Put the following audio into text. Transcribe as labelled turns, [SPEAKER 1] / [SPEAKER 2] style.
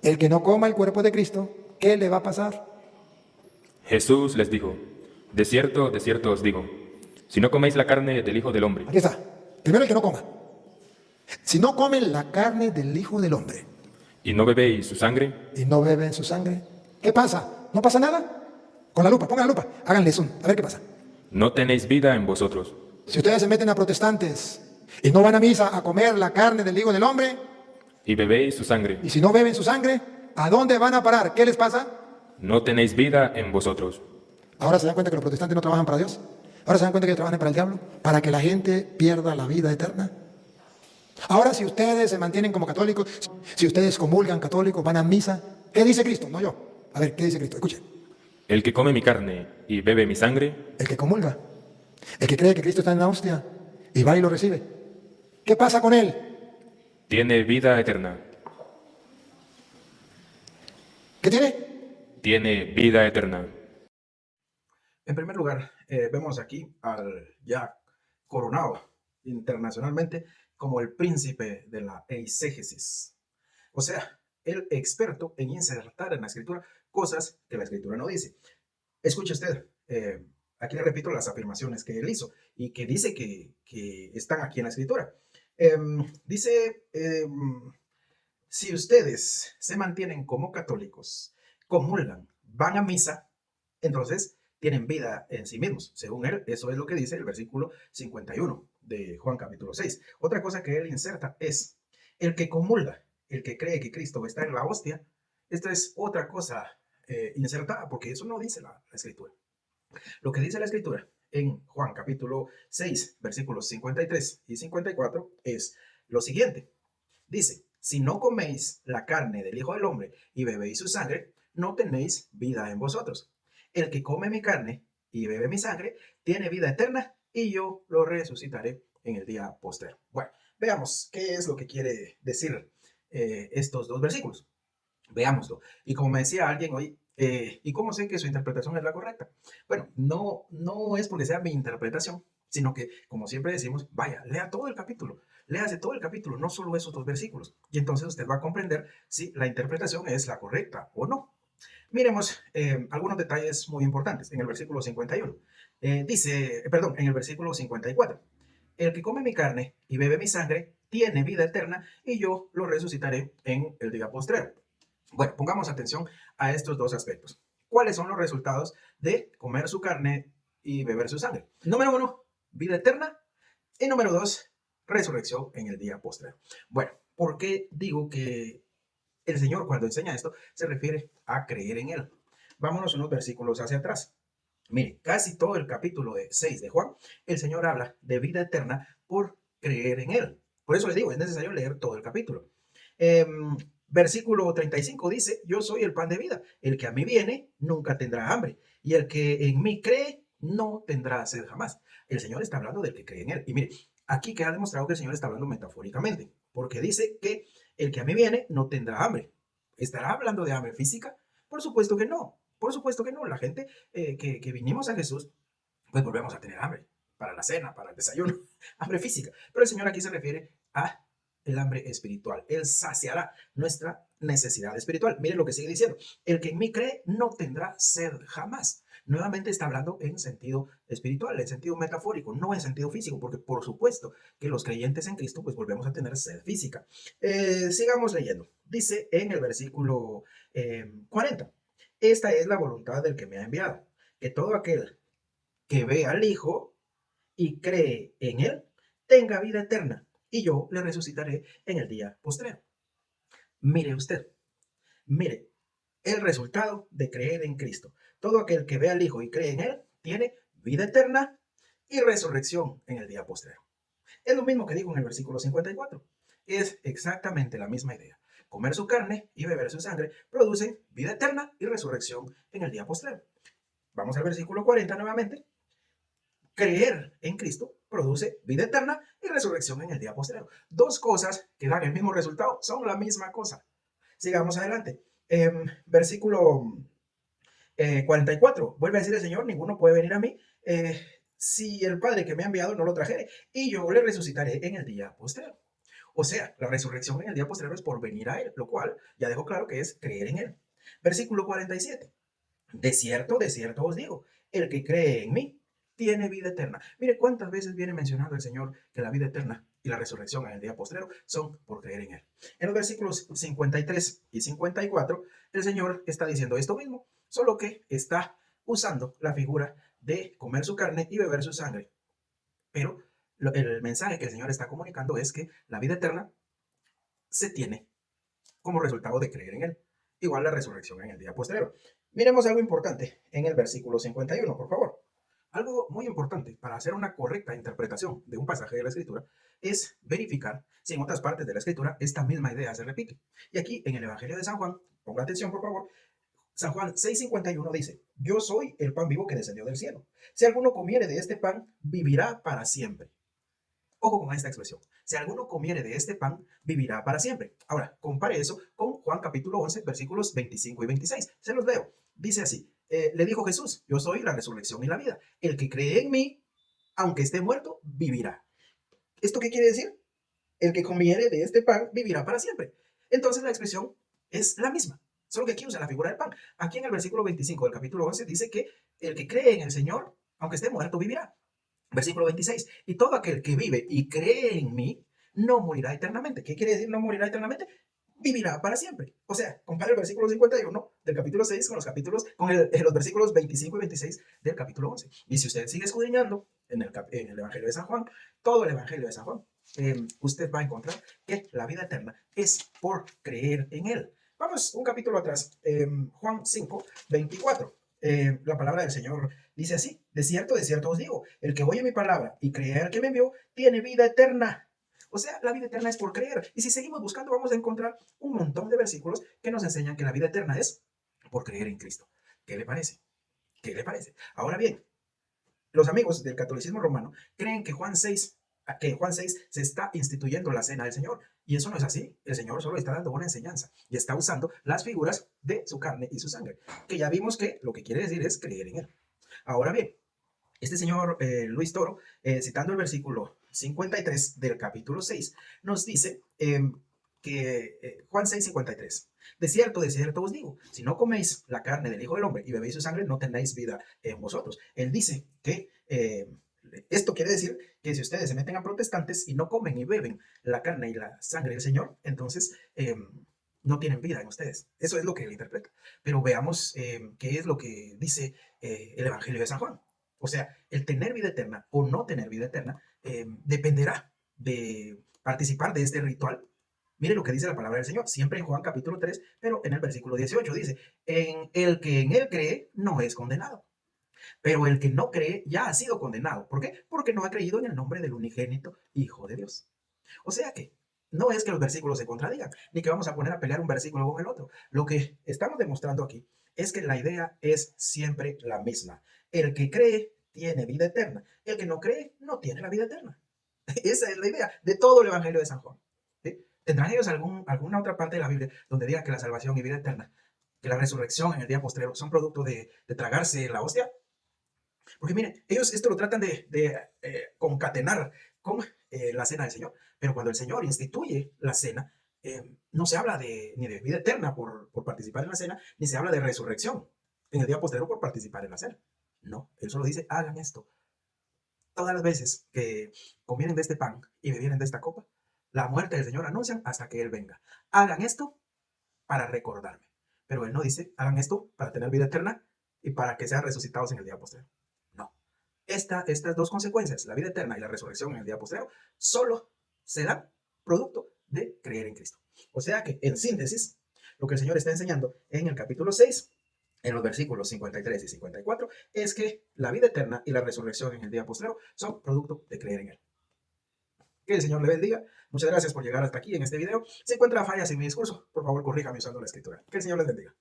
[SPEAKER 1] El que no coma el cuerpo de Cristo, ¿qué le va a pasar?
[SPEAKER 2] Jesús les dijo, de cierto os digo, si no coméis la carne del Hijo del Hombre
[SPEAKER 1] Aquí está. Primero el que no coma. Si no comen la carne del Hijo del Hombre
[SPEAKER 2] y no bebéis su sangre,
[SPEAKER 1] y no beben su sangre, ¿qué pasa? ¿No pasa nada? Con la lupa, pongan la lupa, háganle zoom, a ver qué pasa.
[SPEAKER 2] no tenéis vida en vosotros.
[SPEAKER 1] Si ustedes se meten a protestantes y no van a misa a comer la carne del Hijo del Hombre,
[SPEAKER 2] Y bebéis su sangre,
[SPEAKER 1] y si no beben su sangre, ¿a dónde van a parar? ¿Qué les pasa?
[SPEAKER 2] no tenéis vida en vosotros.
[SPEAKER 1] Ahora se dan cuenta que los protestantes no trabajan para Dios. Ahora se dan cuenta que trabajan para el diablo, para que la gente pierda la vida eterna. Ahora si ustedes se mantienen como católicos, si ustedes comulgan católicos, van a misa, ¿qué dice Cristo? No yo. A ver, ¿qué dice Cristo? Escuchen.
[SPEAKER 2] El que come mi carne y bebe mi sangre,
[SPEAKER 1] El que comulga, el que cree que Cristo está en la hostia y va y lo recibe. ¿Qué pasa con él?
[SPEAKER 2] tiene vida eterna.
[SPEAKER 1] ¿Qué tiene?
[SPEAKER 2] Tiene vida eterna.
[SPEAKER 3] En primer lugar, vemos aquí al ya coronado internacionalmente como el príncipe de la eisegesis. O sea, el experto en insertar en la escritura cosas que la escritura no dice. Escuche usted, aquí le repito las afirmaciones que él hizo y que dice que están aquí en la escritura. Dice, si ustedes se mantienen como católicos, comulgan, van a misa, entonces tienen vida en sí mismos. Según él, eso es lo que dice el versículo 51 de Juan capítulo 6. Otra cosa que él inserta es, el que comulga, el que cree que Cristo está en la hostia, esta es otra cosa insertada, porque eso no dice la escritura. Lo que dice la escritura en Juan capítulo 6, versículos 53 y 54 es lo siguiente. Dice, si no coméis la carne del Hijo del Hombre y bebéis su sangre, no tenéis vida en vosotros. El que come mi carne y bebe mi sangre tiene vida eterna y yo lo resucitaré en el día postero. Bueno, veamos qué es lo que quiere decir estos dos versículos. Veámoslo. Y como me decía alguien hoy, ¿y cómo sé que su interpretación es la correcta? Bueno, no es porque sea mi interpretación, sino que, como siempre decimos, vaya, lea todo el capítulo, léase todo el capítulo, no solo esos dos versículos. Y entonces usted va a comprender si la interpretación es la correcta o no. Miremos algunos detalles muy importantes en el versículo 51. En el versículo 54. El que come mi carne y bebe mi sangre tiene vida eterna y yo lo resucitaré en el día postrero. Bueno, pongamos atención a estos dos aspectos. ¿Cuáles son los resultados de comer su carne y beber su sangre? Número 1, vida eterna. Y número 2, resurrección en el día postrero. Bueno, ¿por qué digo que el Señor cuando enseña esto se refiere a creer en Él? Vámonos unos versículos hacia atrás. Mire, casi todo el capítulo 6 de Juan, el Señor habla de vida eterna por creer en Él. Por eso le digo, es necesario leer todo el capítulo. Versículo 35 dice, yo soy el pan de vida. El que a mí viene nunca tendrá hambre. Y el que en mí cree no tendrá sed jamás. El Señor está hablando del que cree en Él. Y mire, aquí queda demostrado que el Señor está hablando metafóricamente. Porque dice que el que a mí viene no tendrá hambre. ¿Estará hablando de hambre física? Por supuesto que no. Por supuesto que no. La gente que vinimos a Jesús, pues volvemos a tener hambre. Para la cena, para el desayuno. Hambre física. Pero el Señor aquí se refiere a el hambre espiritual. Él saciará nuestra necesidad espiritual. Miren lo que sigue diciendo. El que en mí cree no tendrá sed jamás. Nuevamente está hablando en sentido espiritual, en sentido metafórico, no en sentido físico, porque por supuesto que los creyentes en Cristo pues volvemos a tener sed física. Sigamos leyendo. Dice en el versículo 40. Esta es la voluntad del que me ha enviado, que todo aquel que ve al Hijo y cree en Él tenga vida eterna y yo le resucitaré en el día postrero. Mire usted, mire el resultado de creer en Cristo. Todo aquel que ve al Hijo y cree en Él tiene vida eterna y resurrección en el día postrero. Es lo mismo que digo en el versículo 54. Es exactamente la misma idea. Comer su carne y beber su sangre producen vida eterna y resurrección en el día postrero. Vamos al versículo 40 nuevamente. Creer en Cristo produce vida eterna y resurrección en el día postrero. Dos cosas que dan el mismo resultado, son la misma cosa. Sigamos adelante. Versículo 44. Vuelve a decir el Señor, ninguno puede venir a mí si el Padre que me ha enviado no lo trajere, y yo le resucitaré en el día postrero. O sea, la resurrección en el día posterior es por venir a Él, lo cual ya dejó claro que es creer en Él. Versículo 47. De cierto os digo, el que cree en mí tiene vida eterna. Mire cuántas veces viene mencionando el Señor que la vida eterna y la resurrección en el día postrero son por creer en Él. En los versículos 53 y 54, el Señor está diciendo esto mismo, solo que está usando la figura de comer su carne y beber su sangre. Pero el mensaje que el Señor está comunicando es que la vida eterna se tiene como resultado de creer en Él. Igual la resurrección en el día posterior. Miremos algo importante en el versículo 51, por favor. Algo muy importante para hacer una correcta interpretación de un pasaje de la Escritura es verificar si en otras partes de la Escritura esta misma idea se repite. Y aquí en el Evangelio de San Juan, ponga atención por favor, San Juan 6:51 dice, yo soy el pan vivo que descendió del cielo. Si alguno comiere de este pan, vivirá para siempre. Ojo con esta expresión. Si alguno comiere de este pan, vivirá para siempre. Ahora, compare eso con Juan capítulo 11, versículos 25 y 26. Se los leo. Dice así, le dijo Jesús, yo soy la resurrección y la vida. El que cree en mí, aunque esté muerto, vivirá. ¿Esto qué quiere decir? El que comiere de este pan, vivirá para siempre. Entonces la expresión es la misma, solo que aquí usa la figura del pan. Aquí en el versículo 25 del capítulo 11 dice que el que cree en el Señor, aunque esté muerto, vivirá. Versículo 26. Y todo aquel que vive y cree en mí no morirá eternamente. ¿Qué quiere decir no morirá eternamente? Vivirá para siempre. O sea, compara el versículo 51 del capítulo 6 con los versículos 25 y 26 del capítulo 11. Y si usted sigue escudriñando en el Evangelio de San Juan, todo el Evangelio de San Juan, usted va a encontrar que la vida eterna es por creer en Él. Vamos un capítulo atrás, Juan 5, 24. La palabra del Señor dice así, de cierto os digo, el que oye mi palabra y cree al que me envió, tiene vida eterna. O sea, la vida eterna es por creer. Y si seguimos buscando, vamos a encontrar un montón de versículos que nos enseñan que la vida eterna es por creer en Cristo. ¿Qué le parece? ¿Qué le parece? Ahora bien, los amigos del catolicismo romano creen que Juan 6 se está instituyendo la cena del Señor. Y eso no es así. El Señor solo está dando una enseñanza y está usando las figuras de su carne y su sangre, que ya vimos que lo que quiere decir es creer en Él. Ahora bien, este señor Luis Toro, citando el versículo 53 del capítulo 6, nos dice que Juan 6:53, de cierto os digo, si no coméis la carne del Hijo del Hombre y bebéis su sangre, no tenéis vida en vosotros. Él dice que esto quiere decir que si ustedes se meten a protestantes y no comen y beben la carne y la sangre del Señor, entonces no tienen vida en ustedes. Eso es lo que él interpreta. Pero veamos qué es lo que dice el Evangelio de San Juan. O sea, el tener vida eterna o no tener vida eterna dependerá de participar de este ritual. Mire lo que dice la palabra del Señor, siempre en Juan capítulo 3, pero en el versículo 18 dice, en el que en él cree no es condenado. Pero el que no cree ya ha sido condenado. ¿Por qué? Porque no ha creído en el nombre del unigénito Hijo de Dios. O sea que no es que los versículos se contradigan, ni que vamos a poner a pelear un versículo con el otro. Lo que estamos demostrando aquí es que la idea es siempre la misma. El que cree tiene vida eterna. El que no cree no tiene la vida eterna. Esa es la idea de todo el Evangelio de San Juan. ¿Sí? ¿Tendrán ellos alguna otra parte de la Biblia donde diga que la salvación y vida eterna, que la resurrección en el día postrero son producto de tragarse la hostia? Porque miren, ellos esto lo tratan de concatenar con la cena del Señor. Pero cuando el Señor instituye la cena, no se habla ni de vida eterna por participar en la cena, ni se habla de resurrección en el día posterior por participar en la cena. No, Él solo dice, hagan esto. Todas las veces que comieren de este pan y bebieren de esta copa, la muerte del Señor anuncian hasta que Él venga. Hagan esto para recordarme. Pero Él no dice, hagan esto para tener vida eterna y para que sean resucitados en el día posterior. No. Estas dos consecuencias, la vida eterna y la resurrección en el día posterior, solo se dan producto de creer en Cristo. O sea que, en síntesis, lo que el Señor está enseñando en el capítulo 6, en los versículos 53 y 54, es que la vida eterna y la resurrección en el día posterior son producto de creer en Él. Que el Señor le bendiga. Muchas gracias por llegar hasta aquí en este video. Si encuentra fallas en mi discurso, por favor corríjame usando la escritura. Que el Señor les bendiga.